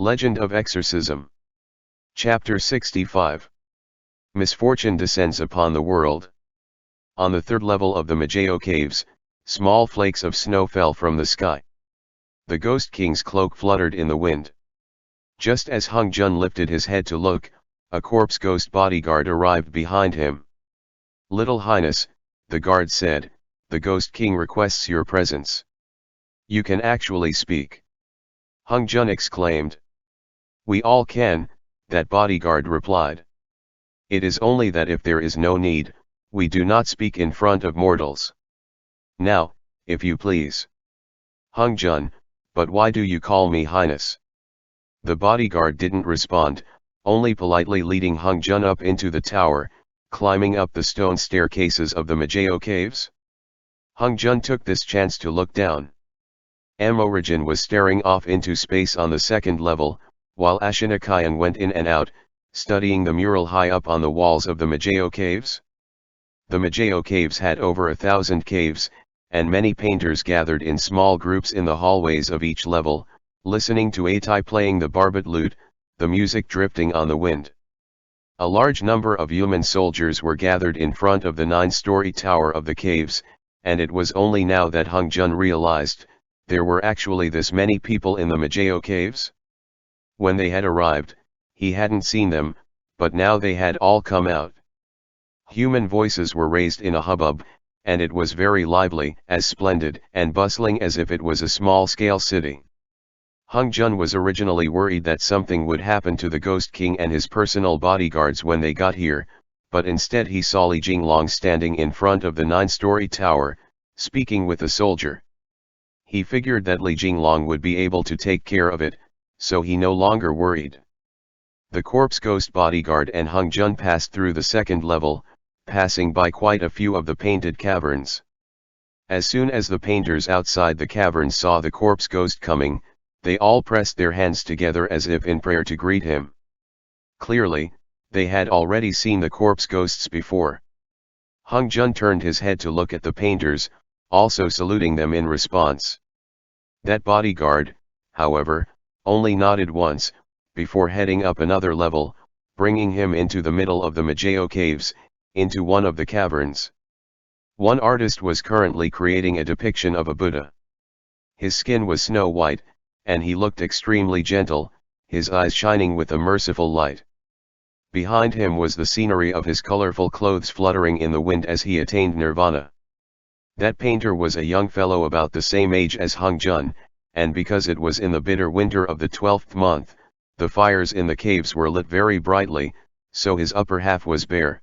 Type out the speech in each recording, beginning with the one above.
Legend of Exorcism. Chapter 65. Misfortune descends upon the world. On the third level of the Majo Caves, small flakes of snow fell from the sky. The Ghost King's cloak fluttered in the wind. Just as Hung Jun lifted his head to look, a corpse ghost bodyguard arrived behind him. "Little Highness," the guard said, "the Ghost King requests your presence." "You can actually speak?" Hung Jun exclaimed. "We all can," that bodyguard replied. "It is only that if there is no need, we do not speak in front of mortals. Now, if you please." "Hung Jun, but why do you call me Highness?" The bodyguard didn't respond, only politely leading Hung Jun up into the tower, climbing up the stone staircases of the Majo Caves. Hung Jun took this chance to look down. Amorigin was staring off into space on the second level, while Ashinakayan went in and out, studying the mural high up on the walls of the Majo Caves. The Majo Caves had over 1,000 caves, and many painters gathered in small groups in the hallways of each level, listening to Atai playing the barbet lute, the music drifting on the wind. A large number of human soldiers were gathered in front of the 9-story tower of the caves, and it was only now that Hung Jun realized, there were actually this many people in the Majo Caves. When they had arrived, he hadn't seen them, but now they had all come out. Human voices were raised in a hubbub, and it was very lively, as splendid and bustling as if it was a small-scale city. Hung Jun was originally worried that something would happen to the Ghost King and his personal bodyguards when they got here, but instead he saw Li Jinglong standing in front of the 9-story tower, speaking with a soldier. He figured that Li Jinglong would be able to take care of it, so he no longer worried. The corpse ghost bodyguard and Hung Jun passed through the second level, passing by quite a few of the painted caverns. As soon as the painters outside the caverns saw the corpse ghost coming, they all pressed their hands together as if in prayer to greet him. Clearly, they had already seen the corpse ghosts before. Hung Jun turned his head to look at the painters, also saluting them in response. That bodyguard, however, only nodded once, before heading up another level, bringing him into the middle of the Majo Caves, into one of the caverns. One artist was currently creating a depiction of a Buddha. His skin was snow white, and he looked extremely gentle, his eyes shining with a merciful light. Behind him was the scenery of his colorful clothes fluttering in the wind as he attained nirvana. That painter was a young fellow about the same age as Hung Jun, and because it was in the bitter winter of the 12th month, the fires in the caves were lit very brightly, so his upper half was bare.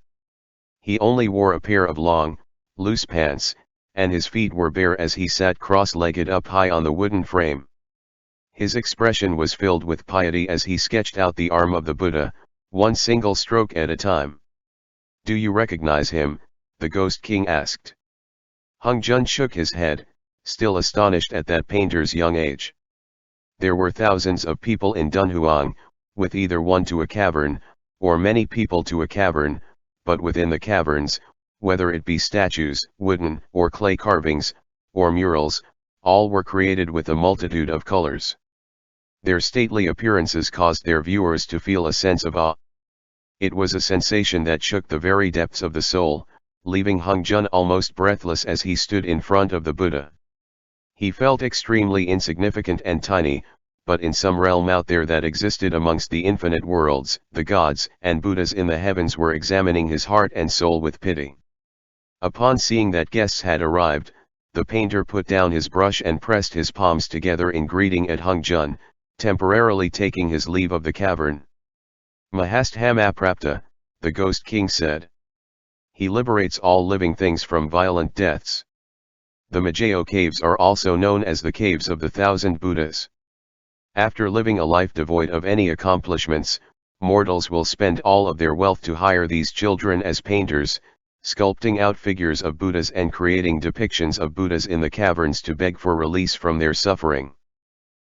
He only wore a pair of long, loose pants, and his feet were bare as he sat cross-legged up high on the wooden frame. His expression was filled with piety as he sketched out the arm of the Buddha, one single stroke at a time. "Do you recognize him?" the Ghost King asked. Hung Jun shook his head, still astonished at that painter's young age. There were thousands of people in Dunhuang, with either one to a cavern, or many people to a cavern, but within the caverns, whether it be statues, wooden or clay carvings, or murals, all were created with a multitude of colors. Their stately appearances caused their viewers to feel a sense of awe. It was a sensation that shook the very depths of the soul, leaving Hung Jun almost breathless as he stood in front of the Buddha. He felt extremely insignificant and tiny, but in some realm out there that existed amongst the infinite worlds, the gods and Buddhas in the heavens were examining his heart and soul with pity. Upon seeing that guests had arrived, the painter put down his brush and pressed his palms together in greeting at Hung Jun, temporarily taking his leave of the cavern. "Mahastham aprapta," the Ghost King said. "He liberates all living things from violent deaths." The Majo Caves are also known as the Caves of the 1,000 Buddhas. After living a life devoid of any accomplishments, mortals will spend all of their wealth to hire these children as painters, sculpting out figures of Buddhas and creating depictions of Buddhas in the caverns to beg for release from their suffering.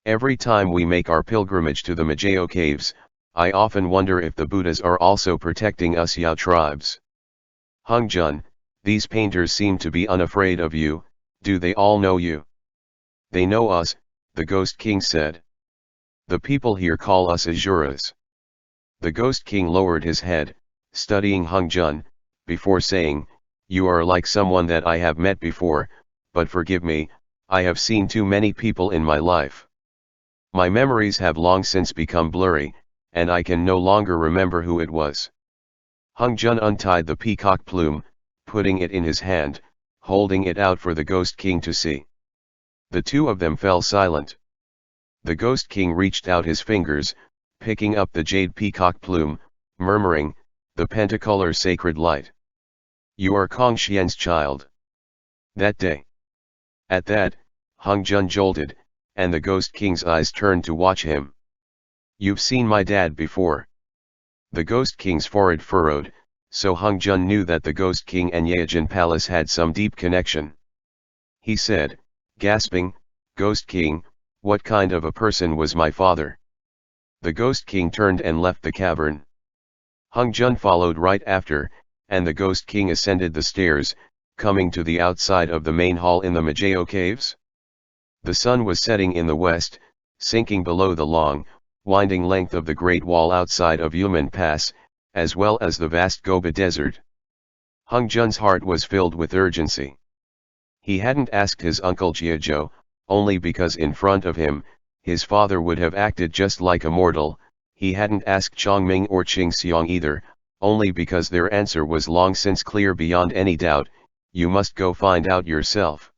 Every time we make our pilgrimage to the Majo Caves, I often wonder if the Buddhas are also protecting us Yao tribes. Hung Jun, these painters seem to be unafraid of you. Do they all know you?" "They know us," the Ghost King said. The people here call us Ajuras. The Ghost King lowered his head, studying Hung Jun, before saying, "You are like someone that I have met before, but forgive me, I have seen too many people in my life. My memories have long since become blurry, and I can no longer remember who it was." Hung Jun untied the peacock plume, putting it in his hand, holding it out for the Ghost King to see. The two of them fell silent. The Ghost King reached out his fingers, picking up the jade peacock plume, murmuring, "The pentacolor sacred light. You are Kong Xian's child." That day. At that, Hung Jun jolted, and the Ghost King's eyes turned to watch him. "You've seen my dad before." The Ghost King's forehead furrowed, so Hung Jun knew that the Ghost King and Yaojin Palace had some deep connection. He said, gasping, "Ghost King, what kind of a person was my father?" The Ghost King turned and left the cavern. Hung Jun followed right after, and the Ghost King ascended the stairs, coming to the outside of the main hall in the Majo Caves. The sun was setting in the west, sinking below the long, winding length of the Great Wall outside of Yumen Pass, as well as the vast Gobi Desert. Hung Jun's heart was filled with urgency. He hadn't asked his uncle Jiazhou, only because in front of him, his father would have acted just like a mortal. He hadn't asked Chongming or Qingxiang either, only because their answer was long since clear beyond any doubt: "You must go find out yourself."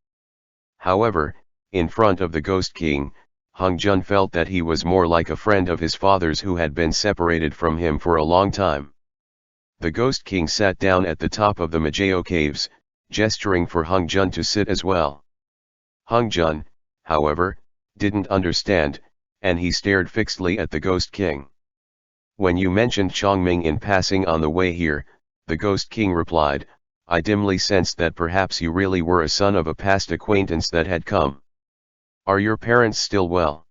However, in front of the Ghost King, Hung Jun felt that he was more like a friend of his father's who had been separated from him for a long time. The Ghost King sat down at the top of the Majo Caves, gesturing for Hung Jun to sit as well. Hung Jun, however, didn't understand, and he stared fixedly at the Ghost King. "When you mentioned Chongming in passing on the way here," the Ghost King replied, "I dimly sensed that perhaps you really were a son of a past acquaintance that had come. Are your parents still well?"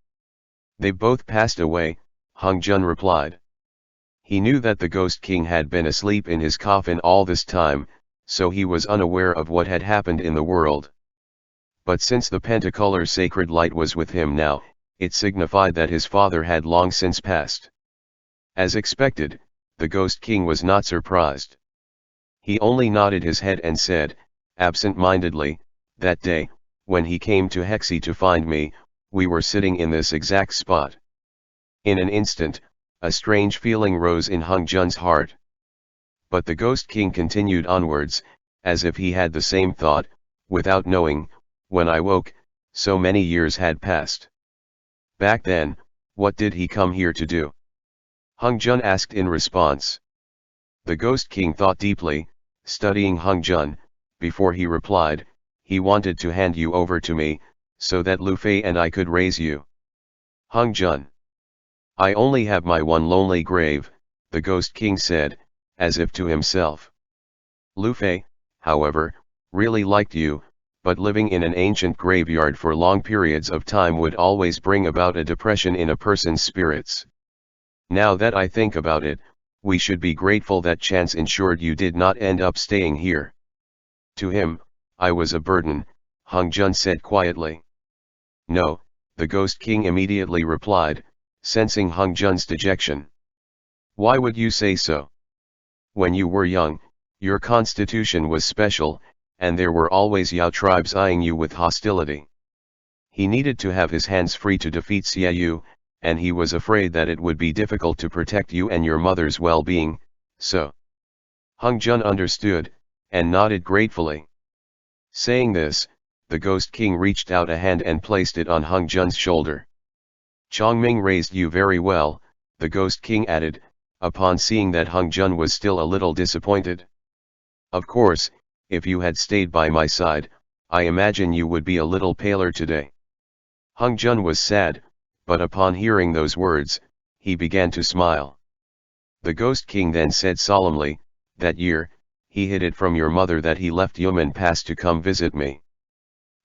"They both passed away," Hung Jun replied. He knew that the Ghost King had been asleep in his coffin all this time, so he was unaware of what had happened in the world. But since the pentacolor sacred light was with him now, it signified that his father had long since passed. As expected, the Ghost King was not surprised. He only nodded his head and said, absent-mindedly, "That day, when he came to Hexi to find me, we were sitting in this exact spot." In an instant, a strange feeling rose in Hung Jun's heart. But the Ghost King continued onwards, as if he had the same thought: "Without knowing, when I woke, so many years had passed. Back then, what did he come here to do?" Hung Jun asked in response. The Ghost King thought deeply, studying Hung Jun, before he replied, "He wanted to hand you over to me, so that Lu Fei and I could raise you." Hung Jun. "I only have my one lonely grave," the Ghost King said, as if to himself. "Lu Fei, however, really liked you, but living in an ancient graveyard for long periods of time would always bring about a depression in a person's spirits. Now that I think about it, we should be grateful that chance ensured you did not end up staying here." "To him, I was a burden," Hung Jun said quietly. "No," the Ghost King immediately replied, sensing Hung Jun's dejection. "Why would you say so? When you were young, your constitution was special, and there were always Yao tribes eyeing you with hostility. He needed to have his hands free to defeat Xiaoyu, and he was afraid that it would be difficult to protect you and your mother's well-being, so." Hung Jun understood, and nodded gratefully. Saying this, the Ghost King reached out a hand and placed it on Hung Jun's shoulder. "Chongming raised you very well," the Ghost King added, upon seeing that Hung Jun was still a little disappointed. "Of course, if you had stayed by my side, I imagine you would be a little paler today." Hung Jun was sad, but upon hearing those words, he began to smile. The Ghost King then said solemnly, "That year, he hid it from your mother that he left Yumen Pass to come visit me.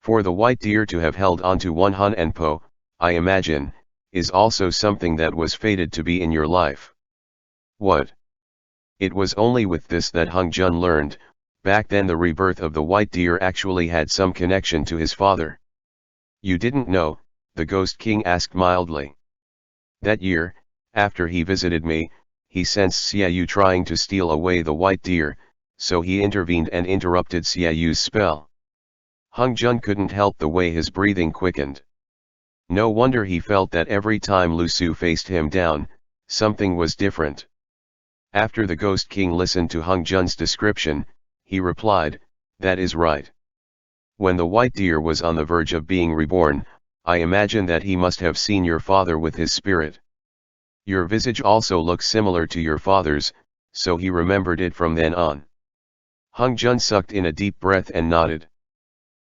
For the white deer to have held onto one Hun and Po, I imagine, is also something that was fated to be in your life." "What?" It was only with this that Hung Jun learned, back then the rebirth of the white deer actually had some connection to his father. "You didn't know?" the Ghost King asked mildly. That year, after he visited me, he sensed Xiaoyu trying to steal away the white deer, so he intervened and interrupted Xiaoyu's spell. Hung Jun couldn't help the way his breathing quickened. No wonder he felt that every time Lu Su faced him down, something was different. After the Ghost King listened to Hung Jun's description, he replied, "That is right. When the white deer was on the verge of being reborn, I imagine that he must have seen your father with his spirit. Your visage also looks similar to your father's, so he remembered it from then on." Hung Jun sucked in a deep breath and nodded.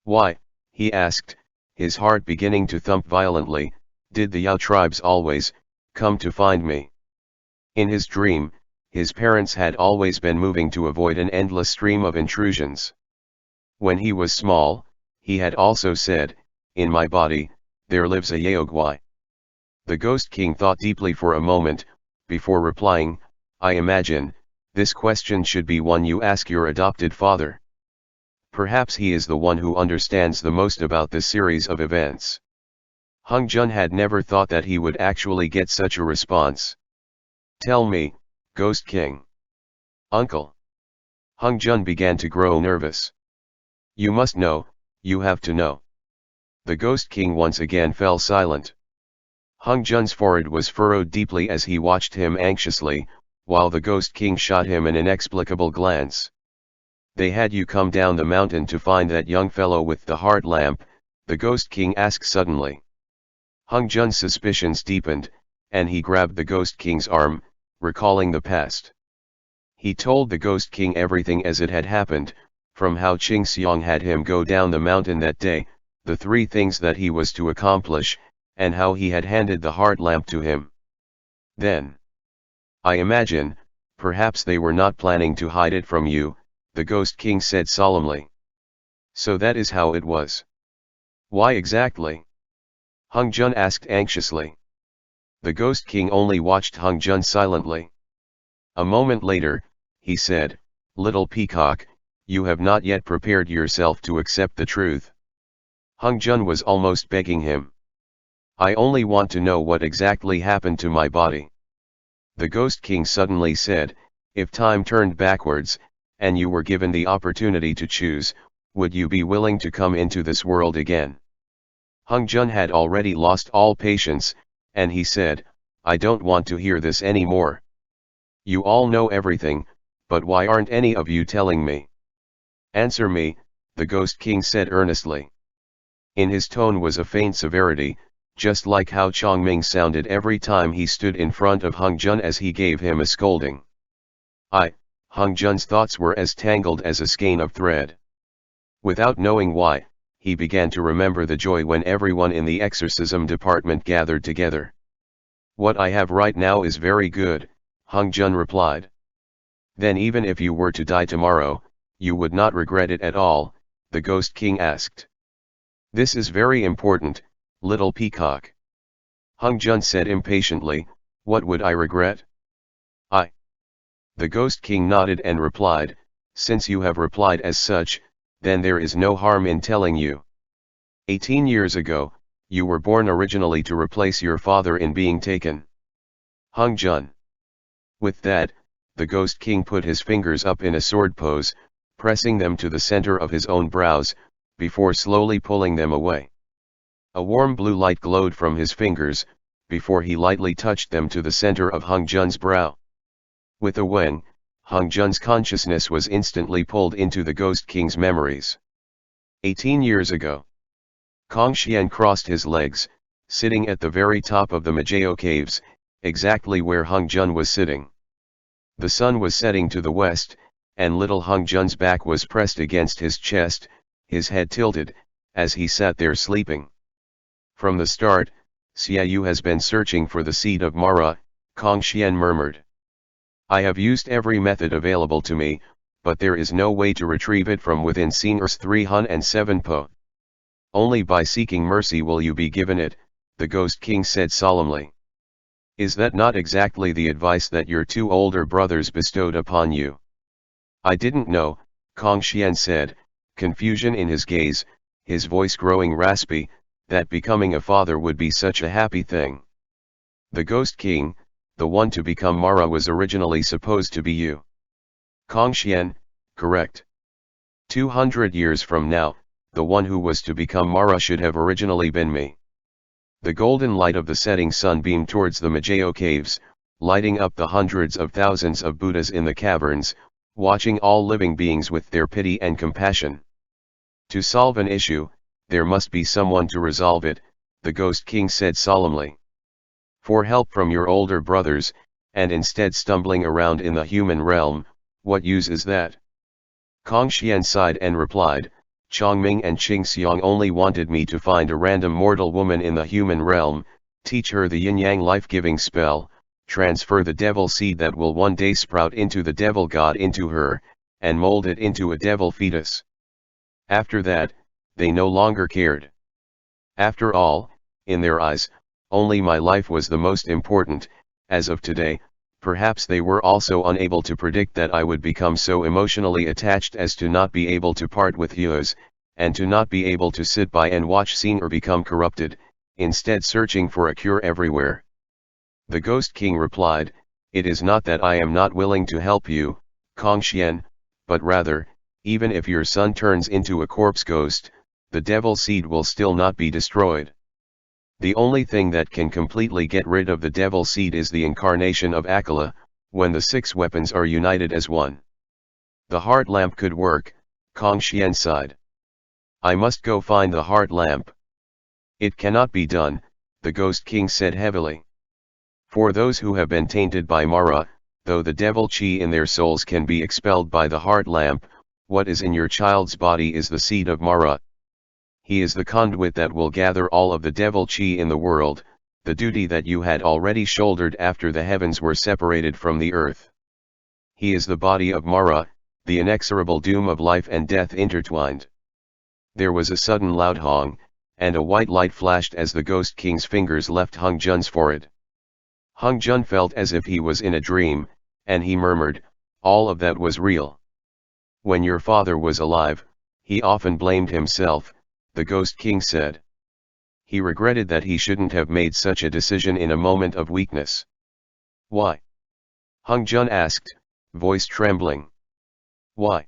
"Why," he asked, his heart beginning to thump violently, "did the Yao tribes always come to find me?" In his dream, his parents had always been moving to avoid an endless stream of intrusions. When he was small, he had also said, "In my body, there lives a Yaogwai." The Ghost King thought deeply for a moment, before replying, "I imagine, this question should be one you ask your adopted father. Perhaps he is the one who understands the most about this series of events." Hung Jun had never thought that he would actually get such a response. "Tell me, Ghost King." "Uncle." Hung Jun began to grow nervous. "You must know, you have to know." The Ghost King once again fell silent. Hung Jun's forehead was furrowed deeply as he watched him anxiously, while the Ghost King shot him an inexplicable glance. "They had you come down the mountain to find that young fellow with the heart lamp?" the Ghost King asked suddenly. Hung Jun's suspicions deepened, and he grabbed the Ghost King's arm, recalling the past. He told the Ghost King everything as it had happened, from how Qing Xiang had him go down the mountain that day, the 3 things that he was to accomplish, and how he had handed the heart lamp to him. Then, "I imagine, perhaps they were not planning to hide it from you," the Ghost King said solemnly. "So that is how it was." "Why exactly?" Hung Jun asked anxiously. The Ghost King only watched Hung Jun silently. A moment later, he said, "Little peacock, you have not yet prepared yourself to accept the truth." Hung Jun was almost begging him. "I only want to know what exactly happened to my body." The Ghost King suddenly said, "If time turned backwards, and you were given the opportunity to choose, would you be willing to come into this world again?" Hung Jun had already lost all patience, and he said, "I don't want to hear this anymore. You all know everything, but why aren't any of you telling me?" "Answer me," the Ghost King said earnestly. In his tone was a faint severity, just like how Chongming sounded every time he stood in front of Hung Jun as he gave him a scolding. Hung Jun's thoughts were as tangled as a skein of thread. Without knowing why, he began to remember the joy when everyone in the exorcism department gathered together. "What I have right now is very good," Hung Jun replied. "Then even if you were to die tomorrow, you would not regret it at all?" the Ghost King asked. "This is very important, little peacock." Hung Jun said impatiently, "What would I regret?" The Ghost King nodded and replied, "Since you have replied as such, then there is no harm in telling you. 18 years ago, you were born originally to replace your father in being taken." Hung Jun. With that, the Ghost King put his fingers up in a sword pose, pressing them to the center of his own brows, before slowly pulling them away. A warm blue light glowed from his fingers, before he lightly touched them to the center of Hung Jun's brow. With a wang, Hung Jun's consciousness was instantly pulled into the Ghost King's memories. 18 years ago. Kong Xian crossed his legs, sitting at the very top of the Majo Caves, exactly where Hung Jun was sitting. The sun was setting to the west, and little Hung Jun's back was pressed against his chest, his head tilted, as he sat there sleeping. "From the start, Xiaoyu has been searching for the seed of Mara," Kong Xian murmured. "I have used every method available to me, but there is no way to retrieve it from within Singer's 307 Po. Only by seeking mercy will you be given it," the Ghost King said solemnly. "Is that not exactly the advice that your 2 older brothers bestowed upon you?" "I didn't know," Kong Xian said, confusion in his gaze, his voice growing raspy, "that becoming a father would be such a happy thing. The Ghost King, the one to become Mara was originally supposed to be you. Kongxian, correct. 200 years from now, the one who was to become Mara should have originally been me. The golden light of the setting sun beamed towards the Majo Caves, lighting up the hundreds of thousands of Buddhas in the caverns, watching all living beings with their pity and compassion. To solve an issue, there must be someone to resolve it, the Ghost King said solemnly. For help from your older brothers, and instead stumbling around in the human realm, what use is that? Kongxian sighed and replied, Chongming and Qingxiang only wanted me to find a random mortal woman in the human realm, teach her the yin-yang life-giving spell, transfer the devil seed that will one day sprout into the devil god into her, and mold it into a devil fetus. After that, they no longer cared. After all, in their eyes, only my life was the most important. As of today, perhaps they were also unable to predict that I would become so emotionally attached as to not be able to part with yours, and to not be able to sit by and watch scene or become corrupted, instead searching for a cure everywhere. The Ghost King replied, It is not that I am not willing to help you, Kongxian, but rather, even if your son turns into a corpse ghost, the devil seed will still not be destroyed. The only thing that can completely get rid of the devil seed is the incarnation of Akala, when the 6 weapons are united as one. The heart lamp could work, Kongxian sighed. I must go find the heart lamp. It cannot be done, the Ghost King said heavily. For those who have been tainted by Mara, though the devil chi in their souls can be expelled by the heart lamp, what is in your child's body is the seed of Mara. He is the conduit that will gather all of the devil chi in the world, the duty that you had already shouldered after the heavens were separated from the earth. He is the body of Mara, the inexorable doom of life and death intertwined. There was a sudden loud hong, and a white light flashed as the Ghost King's fingers left Hung Jun's forehead. Hung Jun felt as if he was in a dream, and he murmured, all of that was real. When your father was alive, he often blamed himself, the Ghost King said. He regretted that he shouldn't have made such a decision in a moment of weakness. Why? Hung Jun asked, voice trembling. Why?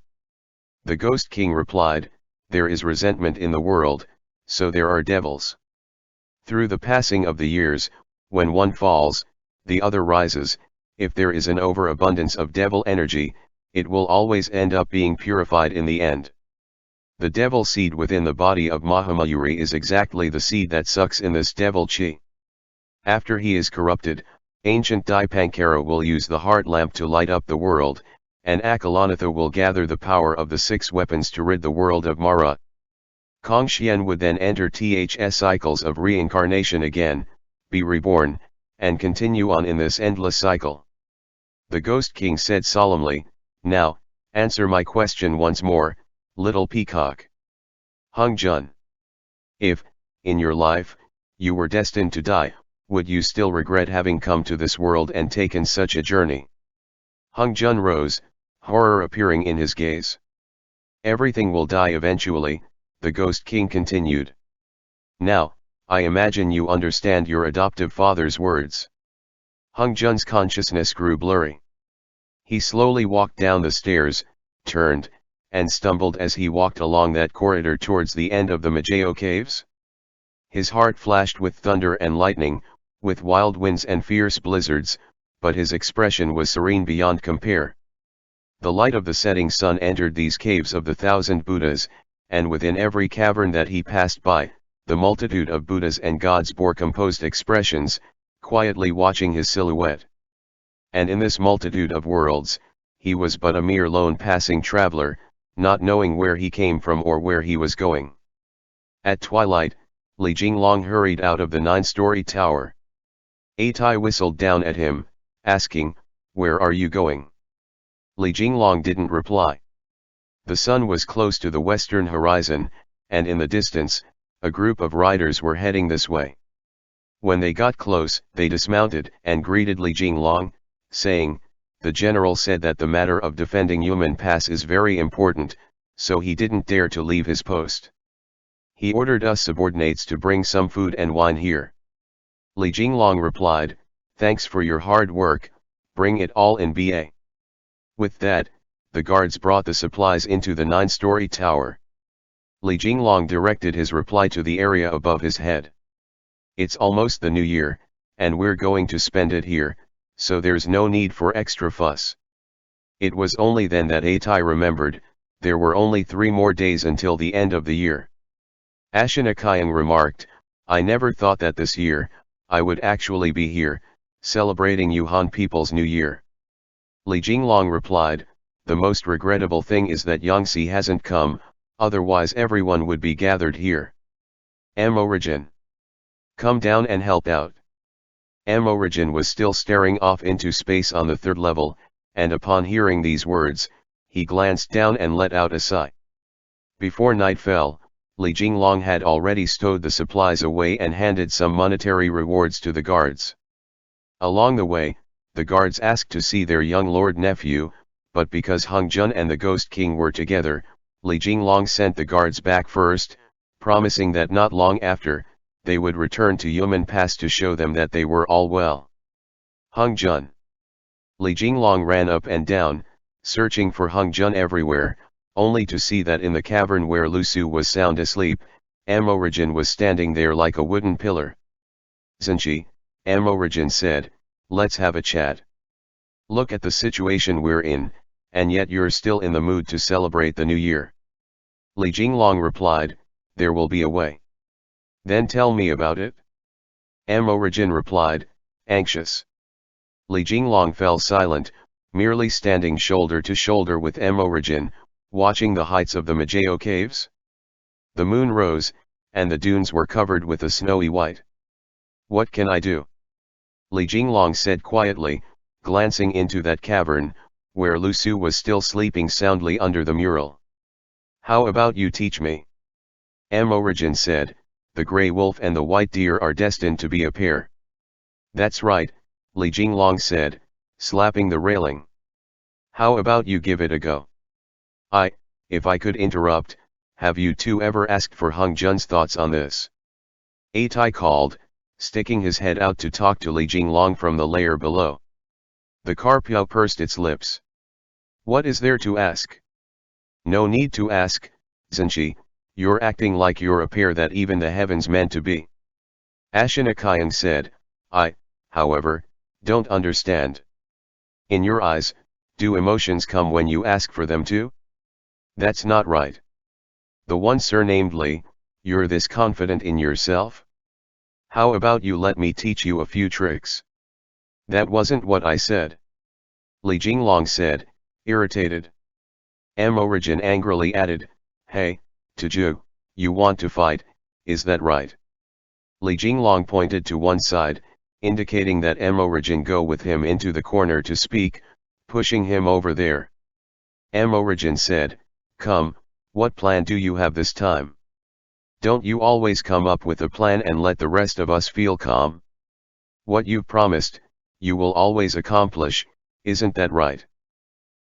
The Ghost King replied, there is resentment in the world, so there are devils. Through the passing of the years, when one falls, the other rises. If there is an overabundance of devil energy, it will always end up being purified in the end. The devil seed within the body of Mahamayuri is exactly the seed that sucks in this devil chi. After he is corrupted, ancient Dipankara will use the heart lamp to light up the world, and Akalanatha will gather the power of the 6 weapons to rid the world of Mara. Kongxian would then enter THS cycles of reincarnation again, be reborn, and continue on in this endless cycle. The Ghost King said solemnly, now, answer my question once more, little peacock. Hung Jun. If, in your life, you were destined to die, would you still regret having come to this world and taken such a journey? Hung Jun rose, horror appearing in his gaze. Everything will die eventually, the Ghost King continued. Now, I imagine you understand your adoptive father's words. Hung Jun's consciousness grew blurry. He slowly walked down the stairs, turned, and stumbled as he walked along that corridor towards the end of the Majo Caves. His heart flashed with thunder and lightning, with wild winds and fierce blizzards, but his expression was serene beyond compare. The light of the setting sun entered these caves of the 1,000 Buddhas, and within every cavern that he passed by, the multitude of Buddhas and gods bore composed expressions, quietly watching his silhouette. And in this multitude of worlds, he was but a mere lone passing traveler, not knowing where he came from or where he was going. At twilight, Li Jinglong hurried out of the 9-story tower. A Tai whistled down at him, asking, where are you going? Li Jinglong didn't reply. The sun was close to the western horizon, and in the distance, a group of riders were heading this way. When they got close, they dismounted and greeted Li Jinglong, saying, the general said that the matter of defending Yumen Pass is very important, so he didn't dare to leave his post. He ordered us subordinates to bring some food and wine here. Li Jinglong replied, Thanks for your hard work, bring it all in BA. With that, the guards brought the supplies into the 9-story tower. Li Jinglong directed his reply to the area above his head. It's almost the new year, and we're going to spend it here, so there's no need for extra fuss. It was only then that Atai remembered, there were only 3 more days until the end of the year. Ashinakayang remarked, I never thought that this year, I would actually be here, celebrating Yuhan people's New Year. Li Jinglong replied, the most regrettable thing is that Yangtze hasn't come, otherwise everyone would be gathered here. Amorigin. Come down and help out. Amorigin was still staring off into space on the 3rd level, and upon hearing these words, he glanced down and let out a sigh. Before night fell, Li Jinglong had already stowed the supplies away and handed some monetary rewards to the guards. Along the way, the guards asked to see their young lord-nephew, but because Hung Jun and the Ghost King were together, Li Jinglong sent the guards back first, promising that not long after, they would return to Yumen Pass to show them that they were all well. Hung Jun. Li Jinglong ran up and down, searching for Hung Jun everywhere, only to see that in the cavern where Lu Su was sound asleep, Amorigin was standing there like a wooden pillar. Zenchi, Amorigin said, let's have a chat. Look at the situation we're in, and yet you're still in the mood to celebrate the new year. Li Jinglong replied, there will be a way. Then tell me about it. Amorigin replied, anxious. Li Jinglong fell silent, merely standing shoulder to shoulder with Amorigin, watching the heights of the Majo Caves. The moon rose, and the dunes were covered with a snowy white. What can I do? Li Jinglong said quietly, glancing into that cavern, where Lu Su was still sleeping soundly under the mural. How about you teach me? Amorigin said, the grey wolf and the white deer are destined to be a pair. That's right, Li Jinglong said, slapping the railing. How about you give it a go? If I could interrupt, have you two ever asked for Hung Jun's thoughts on this? Atai called, sticking his head out to talk to Li Jinglong from the layer below. The Carpio pursed its lips. What is there to ask? No need to ask, Zenchi, you're acting like you're a pair that even the heavens meant to be. Ashinakayang said, I, however, don't understand. In your eyes, do emotions come when you ask for them too? That's not right. The one surnamed Li, you're this confident in yourself? How about you let me teach you a few tricks? That wasn't what I said. Li Jinglong said, irritated. Amorigin angrily added, hey, Tuju, you want to fight, is that right? Li Jinglong pointed to one side, indicating that Amorigin go with him into the corner to speak, pushing him over there. Amorigin said, come, what plan do you have this time? Don't you always come up with a plan and let the rest of us feel calm? What you've promised, you will always accomplish, isn't that right?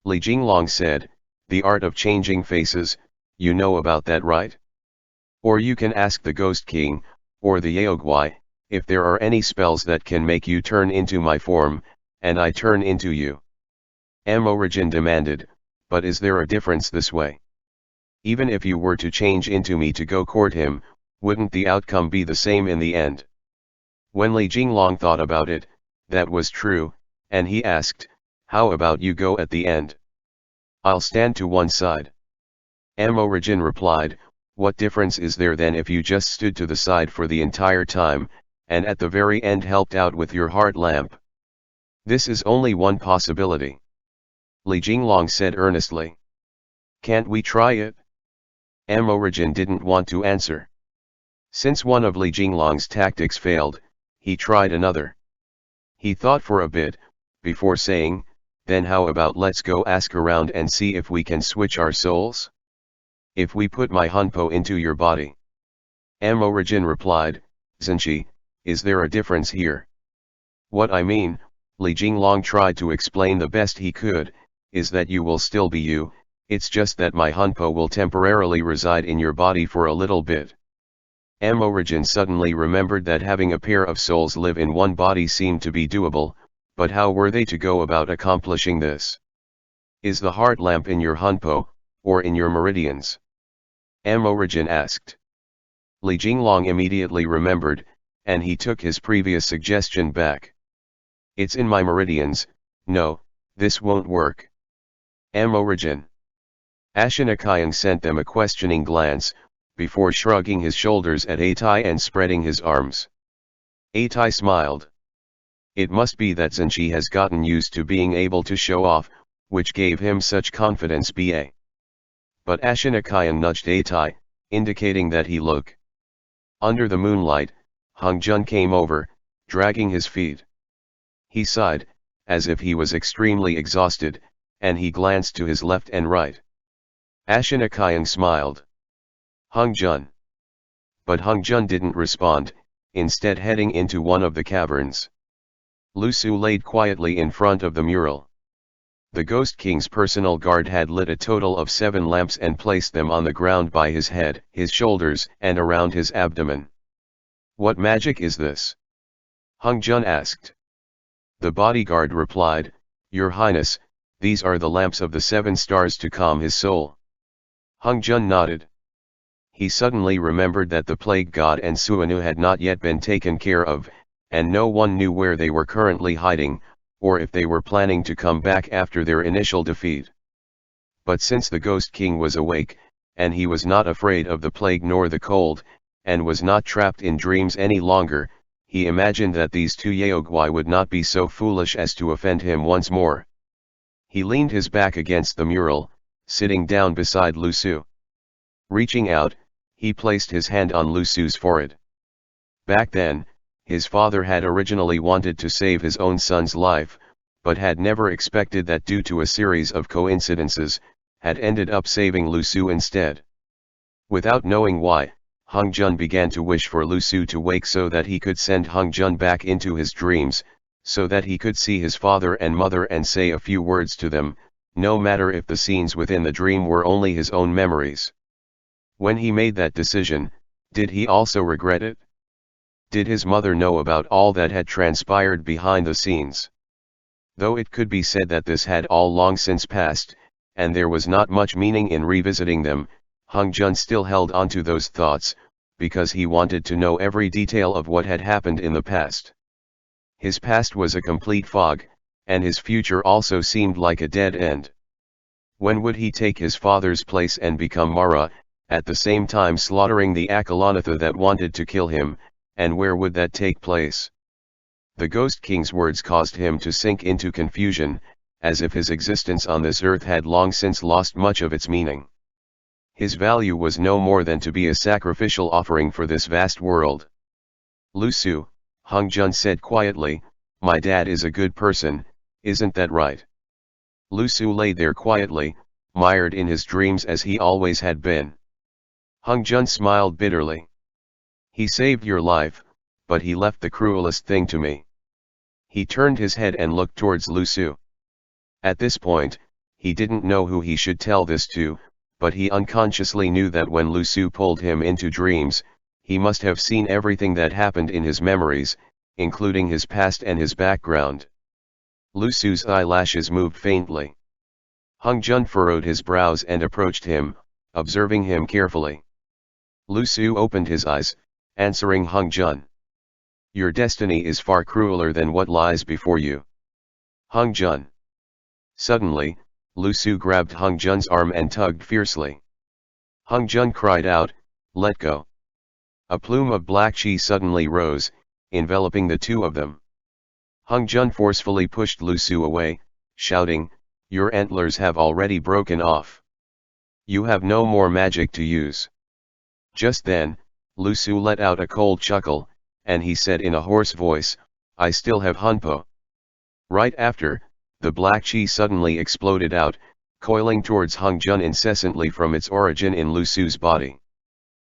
Li Jinglong said, the art of changing faces, you know about that, right? Or you can ask the Ghost King, or the Yaogwai, if there are any spells that can make you turn into my form, and I turn into you. Amorigin demanded, but is there a difference this way? Even if you were to change into me to go court him, wouldn't the outcome be the same in the end? When Li Jinglong thought about it, that was true, and he asked, how about you go at the end? I'll stand to one side. Amorigin replied, what difference is there then if you just stood to the side for the entire time, and at the very end helped out with your heart lamp? This is only one possibility. Li Jinglong said earnestly. Can't we try it? Amorigin didn't want to answer. Since one of Li Jinglong's tactics failed, he tried another. He thought for a bit, before saying, then how about let's go ask around and see if we can switch our souls? If we put my Hunpo into your body. Amorigin replied, Zenchi, is there a difference here? What I mean, Li Jinglong tried to explain the best he could, is that you will still be you, it's just that my Hunpo will temporarily reside in your body for a little bit. Amorigin suddenly remembered that having a pair of souls live in one body seemed to be doable, but how were they to go about accomplishing this? Is the heart lamp in your hunpo, or in your meridians? Amorigin asked. Li Jinglong immediately remembered, and he took his previous suggestion back. It's in my meridians. No, this won't work. Amorigin. Ashinakayang sent them a questioning glance, before shrugging his shoulders at Atai and spreading his arms. Atai smiled. It must be that Zenshi has gotten used to being able to show off, which gave him such confidence. Ba. But Ashinakayang nudged Atai, indicating that he look. Under the moonlight, Hung Jun came over, dragging his feet. He sighed, as if he was extremely exhausted, and he glanced to his left and right. Ashinakayang smiled. Hung Jun. But Hung Jun didn't respond, instead heading into one of the caverns. Lu Su laid quietly in front of the mural. The Ghost King's personal guard had lit a total of 7 lamps and placed them on the ground by his head, his shoulders, and around his abdomen. What magic is this? Hung Jun asked. The bodyguard replied, Your Highness, these are the lamps of the 7 stars to calm his soul. Hung Jun nodded. He suddenly remembered that the plague god and Suanu had not yet been taken care of, and no one knew where they were currently hiding, or if they were planning to come back after their initial defeat. But since the Ghost King was awake, and he was not afraid of the plague nor the cold, and was not trapped in dreams any longer, he imagined that these 2 Yaogwai would not be so foolish as to offend him once more. He leaned his back against the mural, sitting down beside Lu Su. Reaching out, he placed his hand on Lu Su's forehead. Back then, his father had originally wanted to save his own son's life, but had never expected that due to a series of coincidences, had ended up saving Lu Su instead. Without knowing why, Hung Jun began to wish for Lu Su to wake so that he could send Hung Jun back into his dreams, so that he could see his father and mother and say a few words to them, no matter if the scenes within the dream were only his own memories. When he made that decision, did he also regret it? Did his mother know about all that had transpired behind the scenes? Though it could be said that this had all long since passed, and there was not much meaning in revisiting them, Hung Jun still held onto those thoughts, because he wanted to know every detail of what had happened in the past. His past was a complete fog, and his future also seemed like a dead end. When would he take his father's place and become Mara, at the same time slaughtering the Akalanatha that wanted to kill him, and where would that take place? The Ghost King's words caused him to sink into confusion, as if his existence on this earth had long since lost much of its meaning. His value was no more than to be a sacrificial offering for this vast world. Lu Su, Hung Jun said quietly, my dad is a good person, isn't that right? Lu Su lay there quietly, mired in his dreams as he always had been. Hung Jun smiled bitterly. He saved your life, but he left the cruelest thing to me. He turned his head and looked towards Lu Su. At this point, he didn't know who he should tell this to, but he unconsciously knew that when Lu Su pulled him into dreams, he must have seen everything that happened in his memories, including his past and his background. Lu Su's eyelashes moved faintly. Hung Jun furrowed his brows and approached him, observing him carefully. Lu Su opened his eyes, answering Hung Jun. Your destiny is far crueler than what lies before you. Hung Jun. Suddenly, Lu Su grabbed Hung Jun's arm and tugged fiercely. Hung Jun cried out, let go. A plume of black chi suddenly rose, enveloping the two of them. Hung Jun forcefully pushed Lu Su away, shouting, your antlers have already broken off. You have no more magic to use. Just then, Lu Su let out a cold chuckle, and he said in a hoarse voice, I still have Hunpo. Right after, the black chi suddenly exploded out, coiling towards Hung Jun incessantly from its origin in Lu Su's body.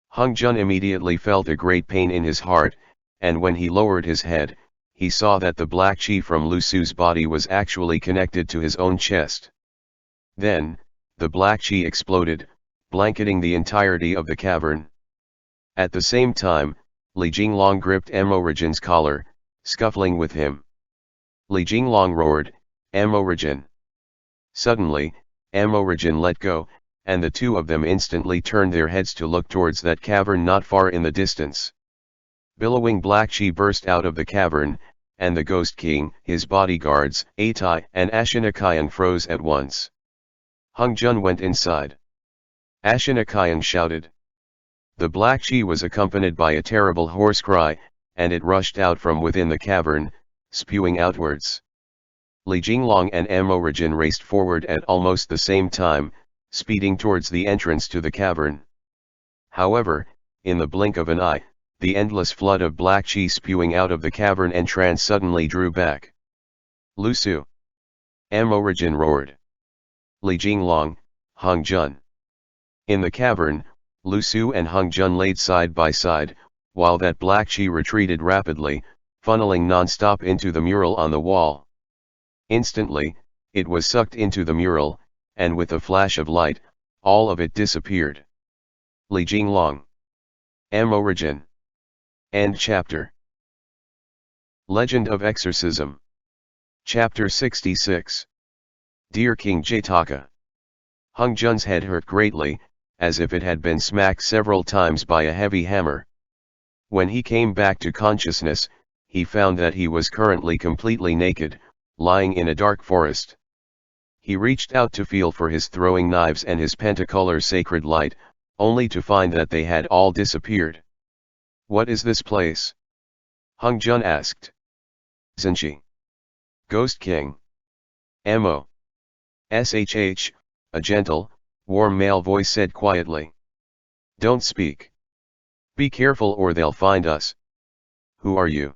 Hung Jun immediately felt a great pain in his heart, and when he lowered his head, he saw that the black chi from Lu Su's body was actually connected to his own chest. Then, the black chi exploded, blanketing the entirety of the cavern. At the same time, Li Jinglong gripped Emorigen's collar, scuffling with him. Li Jinglong roared, "Emorigen!" Suddenly, Emorigen let go, and the two of them instantly turned their heads to look towards that cavern not far in the distance. Billowing black chi burst out of the cavern, and the Ghost King, his bodyguards, Atai and Ashinakayan froze at once. Hung Jun went inside. Ashinakayan shouted. The black chi was accompanied by a terrible hoarse cry, and it rushed out from within the cavern, spewing outwards. Li Jinglong and Emorigen raced forward at almost the same time, speeding towards the entrance to the cavern. However, in the blink of an eye, the endless flood of black chi spewing out of the cavern entrance suddenly drew back. "Lu Su!" Emorigen roared. Li Jinglong, Hung Jun. In the cavern, Lu Su and Hung Jun laid side by side, while that black chi retreated rapidly, funneling non-stop into the mural on the wall. Instantly, it was sucked into the mural, and with a flash of light, all of it disappeared. Li Jinglong. Emorigen. End chapter. Legend of Exorcism. Chapter 66. Dear King Jaitaka. Hung Jun's head hurt greatly, as if it had been smacked several times by a heavy hammer. When he came back to consciousness, he found that he was currently completely naked, lying in a dark forest. He reached out to feel for his throwing knives and his pentacolor sacred light, only to find that they had all disappeared. "What is this place?" Hung Jun asked. "Zenshi. Ghost King. Mo. Shh, a gentle, warm male voice said quietly. "Don't speak. Be careful or they'll find us." "Who are you?"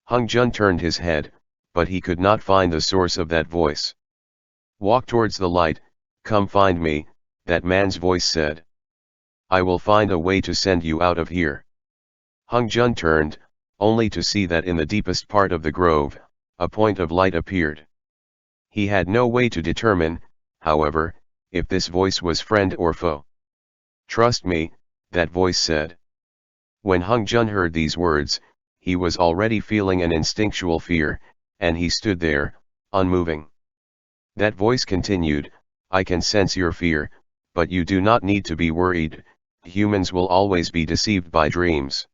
Hung Jun turned his head, but he could not find the source of that voice. "Walk towards the light, come find me," that man's voice said. "I will find a way to send you out of here." Hung Jun turned, only to see that in the deepest part of the grove, a point of light appeared. He had no way to determine, however, if this voice was friend or foe. "Trust me," that voice said. When Hung Jun heard these words, he was already feeling an instinctual fear, and he stood there, unmoving. That voice continued, "I can sense your fear, but you do not need to be worried. Humans will always be deceived by dreams.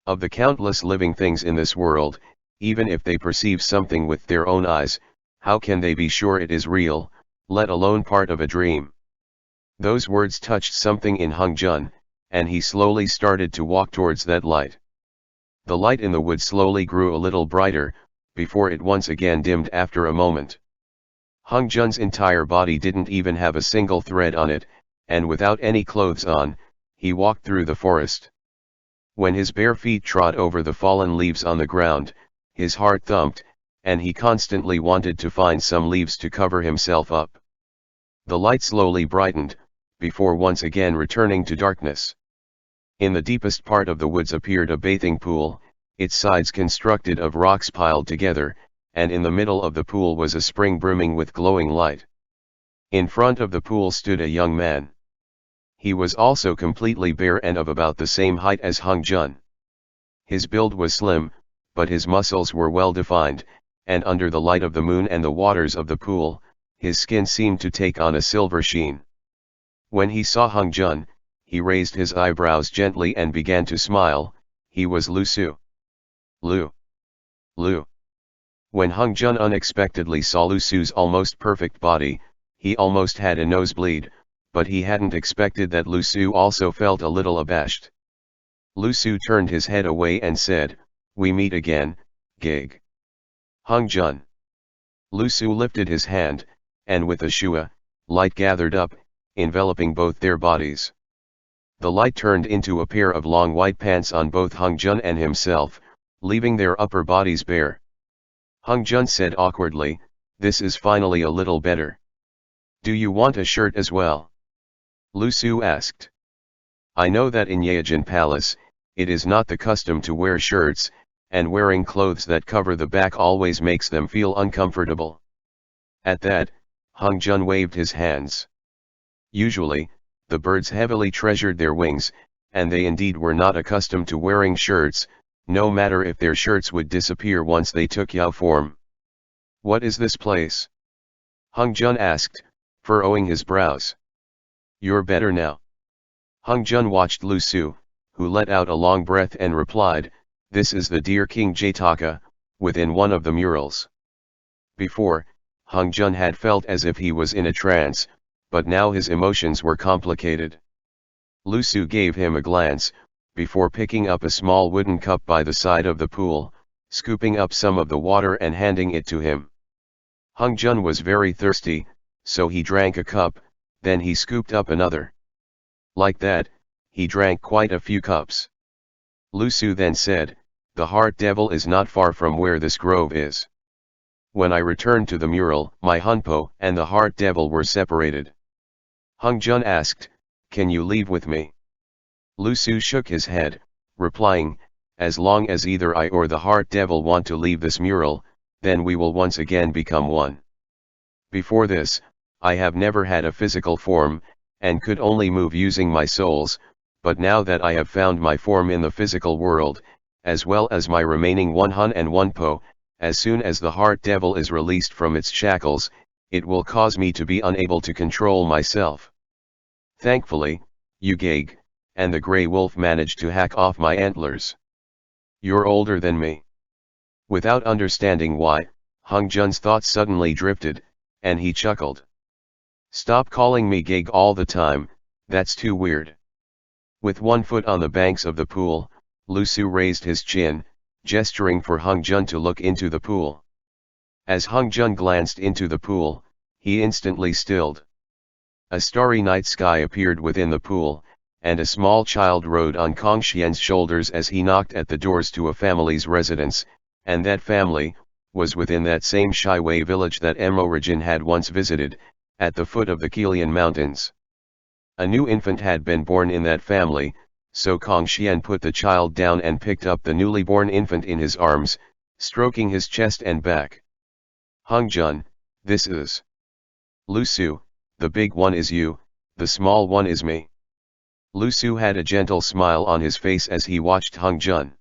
Of the countless living things in this world, even if they perceive something with their own eyes, how can they be sure it is real, let alone part of a dream?" Those words touched something in Hung Jun, and he slowly started to walk towards that light. The light in the wood slowly grew a little brighter, before it once again dimmed after a moment. Hung Jun's entire body didn't even have a single thread on it, and without any clothes on, he walked through the forest. When his bare feet trod over the fallen leaves on the ground, his heart thumped, and he constantly wanted to find some leaves to cover himself up. The light slowly brightened, before once again returning to darkness. In the deepest part of the woods appeared a bathing pool, its sides constructed of rocks piled together, and in the middle of the pool was a spring brimming with glowing light. In front of the pool stood a young man. He was also completely bare and of about the same height as Hung Jun. His build was slim, but his muscles were well defined, and under the light of the moon and the waters of the pool, his skin seemed to take on a silver sheen. When he saw Hung Jun, he raised his eyebrows gently and began to smile. He was Lu Su. Lu. Lu. When Hung Jun unexpectedly saw Lu Su's almost perfect body, he almost had a nosebleed, but he hadn't expected that Lu Su also felt a little abashed. Lu Su turned his head away and said, "We meet again, Gig. Hung Jun." Lu Su lifted his hand, and with a shua, light gathered up, enveloping both their bodies. The light turned into a pair of long white pants on both Hung Jun and himself, leaving their upper bodies bare. Hung Jun said awkwardly, "This is finally a little better. Do you want a shirt as well?" Lu Su asked. "I know that in Yaojin Palace, it is not the custom to wear shirts, and wearing clothes that cover the back always makes them feel uncomfortable." At that, Hung Jun waved his hands. Usually, the birds heavily treasured their wings, and they indeed were not accustomed to wearing shirts, no matter if their shirts would disappear once they took Yao form. "What is this place?" Hung Jun asked, furrowing his brows. "You're better now." Hung Jun watched Lu Su, who let out a long breath and replied, "This is the Deer King Jataka, within one of the murals." Before, Hung Jun had felt as if he was in a trance, but now his emotions were complicated. Lu Su gave him a glance, before picking up a small wooden cup by the side of the pool, scooping up some of the water and handing it to him. Hung Jun was very thirsty, so he drank a cup, then he scooped up another. Like that, he drank quite a few cups. Lu Su then said, "The Heart Devil is not far from where this grove is." When I returned to the mural, my Hunpo and the Heart Devil were separated. Hung Jun asked, "Can you leave with me?" Lu Su shook his head, replying, "As long as either I or the Heart Devil want to leave this mural, then we will once again become one. Before this, I have never had a physical form, and could only move using my souls, but now that I have found my form in the physical world, as well as my remaining one Hun and one Po, as soon as the Heart Devil is released from its shackles, it will cause me to be unable to control myself. Thankfully, you Gag, and the Grey Wolf managed to hack off my antlers. You're older than me." Without understanding why, Hung Jun's thoughts suddenly drifted, and he chuckled. "Stop calling me Gag all the time, that's too weird." With one foot on the banks of the pool, Lu Su raised his chin, gesturing for Hung Jun to look into the pool. As Hung Jun glanced into the pool, he instantly stilled. A starry night sky appeared within the pool, and a small child rode on Kong Xian's shoulders as he knocked at the doors to a family's residence, and that family was within that same Shiwei village that Emorigin had once visited, at the foot of the Qilian Mountains. A new infant had been born in that family, so Kong Xian put the child down and picked up the newly born infant in his arms, stroking his chest and back. "Hung Jun, this is Lu Su, the big one is you, the small one is me." Lu Su had a gentle smile on his face as he watched Hung Jun.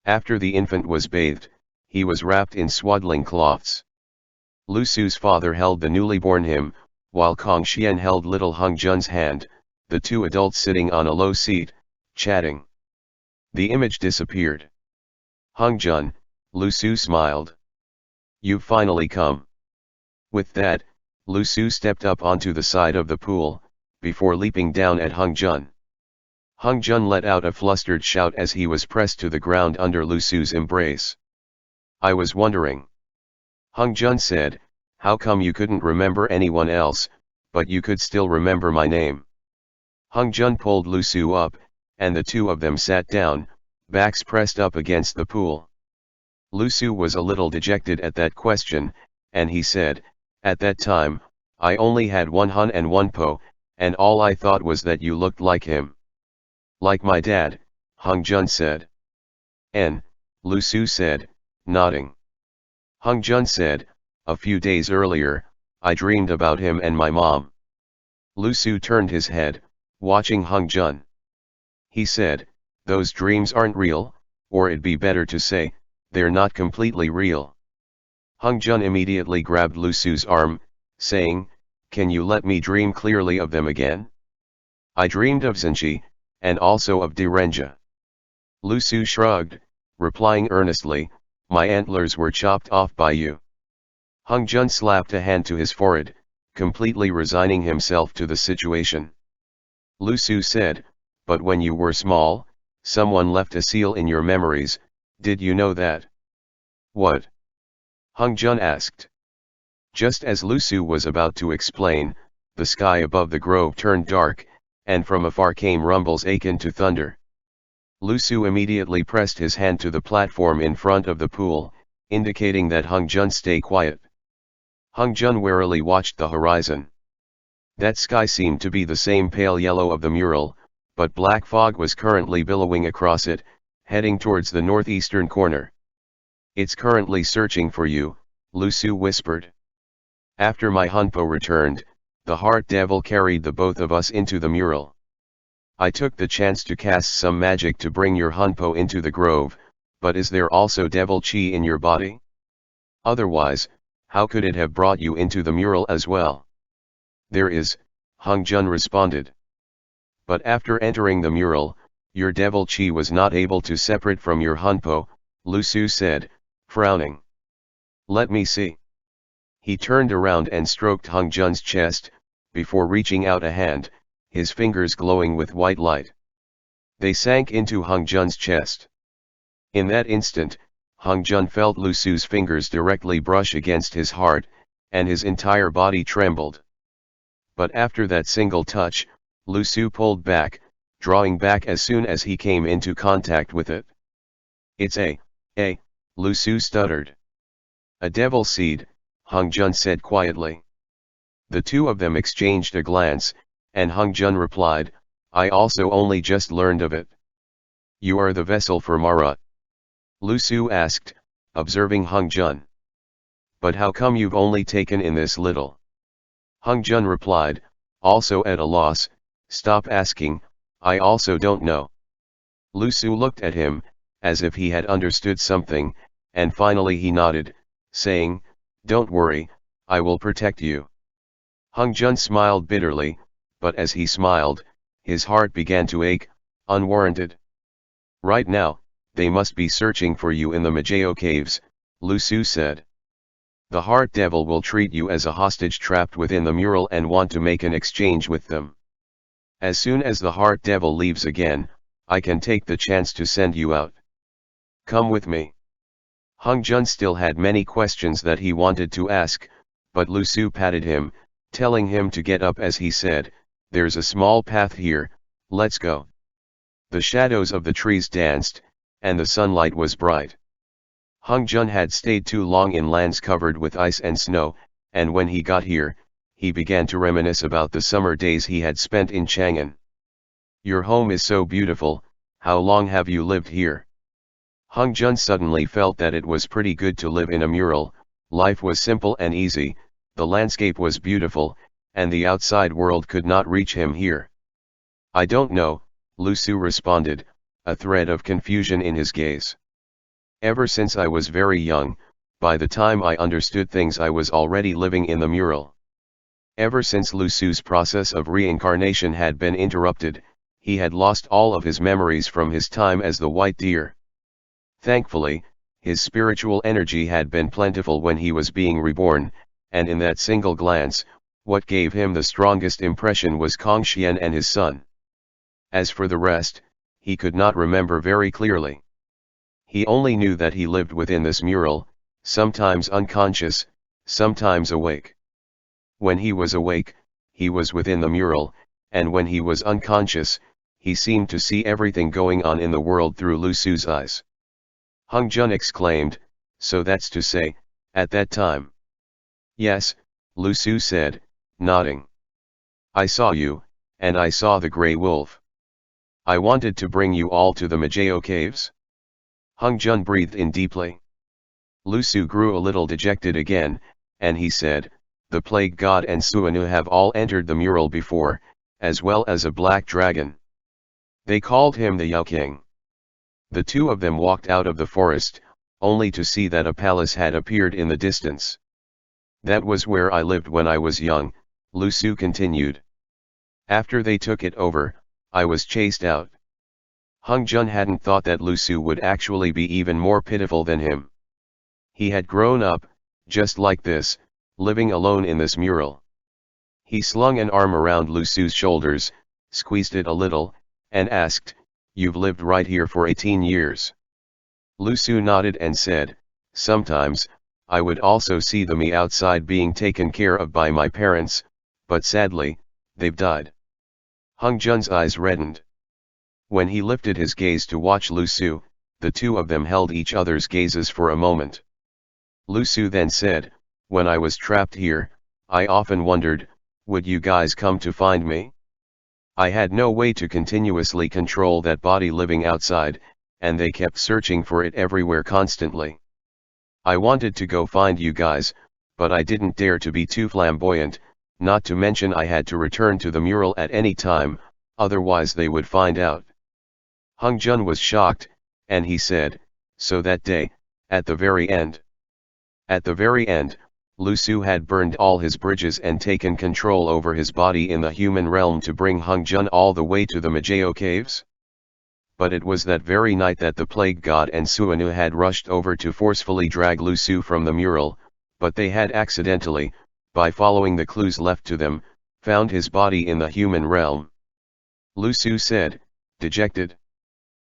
After the infant was bathed, he was wrapped in swaddling cloths. Lu Su's father held the newly born him, while Kong Xian held little Hung Jun's hand, the two adults sitting on a low seat, chatting. The image disappeared. "Hung Jun," Lu Su smiled. "You've finally come." With that, Lu Su stepped up onto the side of the pool, before leaping down at Hung Jun. Hung Jun let out a flustered shout as he was pressed to the ground under Lu Su's embrace. "I was wondering." Hung Jun said, "How come you couldn't remember anyone else, but you could still remember my name?" Hung Jun pulled Lu Su up, and the two of them sat down, backs pressed up against the pool. Lu Su was a little dejected at that question, and he said, "At that time, I only had one Hun and one Po, and all I thought was that you looked like him." "Like my dad," Hung Jun said. "N," Lu Su said, nodding. Hung Jun said, "A few days earlier, I dreamed about him and my mom." Lu Su turned his head, watching Hung Jun. He said, "Those dreams aren't real, or it'd be better to say, they're not completely real." Hung Jun immediately grabbed Lu Su's arm, saying, "Can you let me dream clearly of them again? I dreamed of Zenshi, and also of Direnja." Lu Su shrugged, replying earnestly, "My antlers were chopped off by you." Hung Jun slapped a hand to his forehead, completely resigning himself to the situation. Lu Su said, "But when you were small, someone left a seal in your memories, did you know that?" "What?" Hung Jun asked. Just as Lu Su was about to explain, the sky above the grove turned dark, and from afar came rumbles akin to thunder. Lu Su immediately pressed his hand to the platform in front of the pool, indicating that Hung Jun stay quiet. Hung Jun warily watched the horizon. That sky seemed to be the same pale yellow of the mural, but black fog was currently billowing across it, heading towards the northeastern corner. "It's currently searching for you," Lu Su whispered. "After my Hunpo returned, the Heart Devil carried the both of us into the mural. I took the chance to cast some magic to bring your Hunpo into the grove, but is there also devil chi in your body? Otherwise, how could it have brought you into the mural as well? There is, Hung Jun responded. But after entering the mural, your devil chi was not able to separate from your Hunpo, Lu Su said, frowning. Let me see. He turned around and stroked Hung Jun's chest, before reaching out a hand, his fingers glowing with white light. They sank into Hung Jun's chest. In that instant, Hung Jun felt Lu Su's fingers directly brush against his heart, and his entire body trembled. But after that single touch, Lu Su pulled back, drawing back as soon as he came into contact with it. It's Lu Su stuttered. A devil seed, Hung Jun said quietly. The two of them exchanged a glance, and Hung Jun replied, I also only just learned of it. You are the vessel for Mara? Lu Su asked, observing Hung Jun. But how come you've only taken in this little? Hung Jun replied, also at a loss, stop asking, I also don't know. Lu Su looked at him, as if he had understood something, and finally he nodded, saying, don't worry, I will protect you. Hung Jun smiled bitterly, but as he smiled, his heart began to ache, unwarranted. Right now, they must be searching for you in the Majo Caves, Lu Su said. The heart devil will treat you as a hostage trapped within the mural and want to make an exchange with them. As soon as the heart devil leaves again, I can take the chance to send you out. Come with me. Hung Jun still had many questions that he wanted to ask, but Lu Su patted him, telling him to get up as he said, there's a small path here, let's go. The shadows of the trees danced, and the sunlight was bright. Hung Jun had stayed too long in lands covered with ice and snow, and when he got here, he began to reminisce about the summer days he had spent in Chang'an. Your home is so beautiful, how long have you lived here? Hung Jun suddenly felt that it was pretty good to live in a mural, life was simple and easy, the landscape was beautiful, and the outside world could not reach him here. I don't know, Lu Su responded, a thread of confusion in his gaze. Ever since I was very young, by the time I understood things I was already living in the mural. Ever since Lu Su's process of reincarnation had been interrupted, he had lost all of his memories from his time as the white deer. Thankfully, his spiritual energy had been plentiful when he was being reborn, and in that single glance, what gave him the strongest impression was Kong Xian and his son. As for the rest, he could not remember very clearly. He only knew that he lived within this mural, sometimes unconscious, sometimes awake. When he was awake, he was within the mural, and when he was unconscious, he seemed to see everything going on in the world through Lu Su's eyes. Hung Jun exclaimed, so that's to say, at that time. Yes, Lu Su said, nodding. I saw you, and I saw the grey wolf. I wanted to bring you all to the Majo Caves. Hung Jun breathed in deeply. Lu Su grew a little dejected again, and he said, the plague god and Suanu have all entered the mural before, as well as a black dragon. They called him the Yao King. The two of them walked out of the forest, only to see that a palace had appeared in the distance. That was where I lived when I was young, Lu Su continued. After they took it over, I was chased out. Hung Jun hadn't thought that Lu Su would actually be even more pitiful than him. He had grown up, just like this, living alone in this mural. He slung an arm around Lu Su's shoulders, squeezed it a little, and asked, you've lived right here for 18 years. Lu Su nodded and said, sometimes, I would also see me outside being taken care of by my parents, but sadly, they've died. Hung Jun's eyes reddened. When he lifted his gaze to watch Lu Su, the two of them held each other's gazes for a moment. Lu Su then said, when I was trapped here, I often wondered, would you guys come to find me? I had no way to continuously control that body living outside, and they kept searching for it everywhere constantly. I wanted to go find you guys, but I didn't dare to be too flamboyant, not to mention I had to return to the mural at any time, otherwise they would find out. Hung Jun was shocked, and he said, so that day, at the very end, Lu Su had burned all his bridges and taken control over his body in the human realm to bring Hung Jun all the way to the Majo Caves? But it was that very night that the plague god and Suanu had rushed over to forcefully drag Lu Su from the mural, but they had accidentally, by following the clues left to them, found his body in the human realm. Lu Su said, dejected.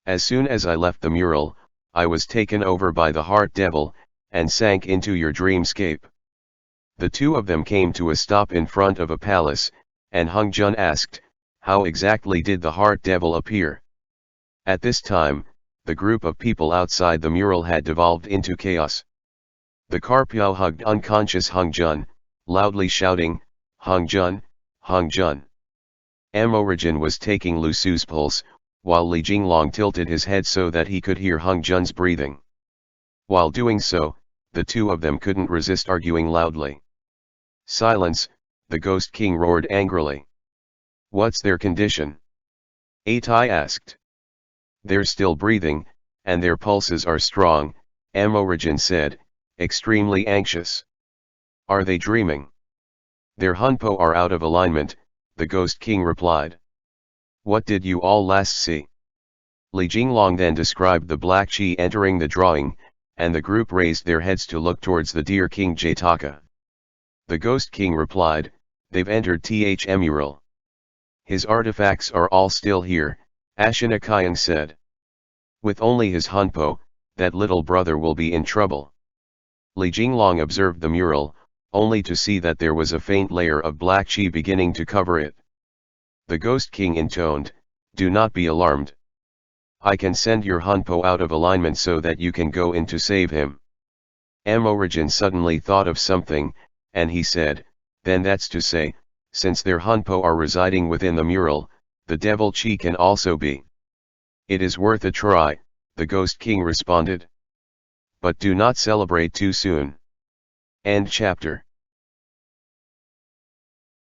As soon as I left the mural, I was taken over by the heart devil, and sank into your dreamscape. The two of them came to a stop in front of a palace, and Hung Jun asked, how exactly did the heart devil appear? At this time, the group of people outside the mural had devolved into chaos. The Carpiao hugged unconscious Hung Jun, loudly shouting, Hung Jun, Hung Jun. Amorigin was taking Lu Su's pulse, while Li Jinglong tilted his head so that he could hear Hung Jun's breathing. While doing so, the two of them couldn't resist arguing loudly. Silence, the Ghost King roared angrily. What's their condition? Atai asked. They're still breathing, and their pulses are strong, Amorigin said, extremely anxious. Are they dreaming? Their hunpo are out of alignment, the Ghost King replied. What did you all last see? Li Jinglong then described the black chi entering the drawing, and the group raised their heads to look towards the dear King Jataka. The Ghost King replied, they've entered the mural. His artifacts are all still here, Ashina Kyung said. With only his hunpo, that little brother will be in trouble. Li Jinglong observed the mural, only to see that there was a faint layer of black chi beginning to cover it. The Ghost King intoned, do not be alarmed. I can send your hunpo out of alignment so that you can go in to save him. Amorigin suddenly thought of something, and he said, then that's to say, since their hunpo are residing within the mural, the devil chi can also be. It is worth a try, the Ghost King responded. But do not celebrate too soon. End chapter.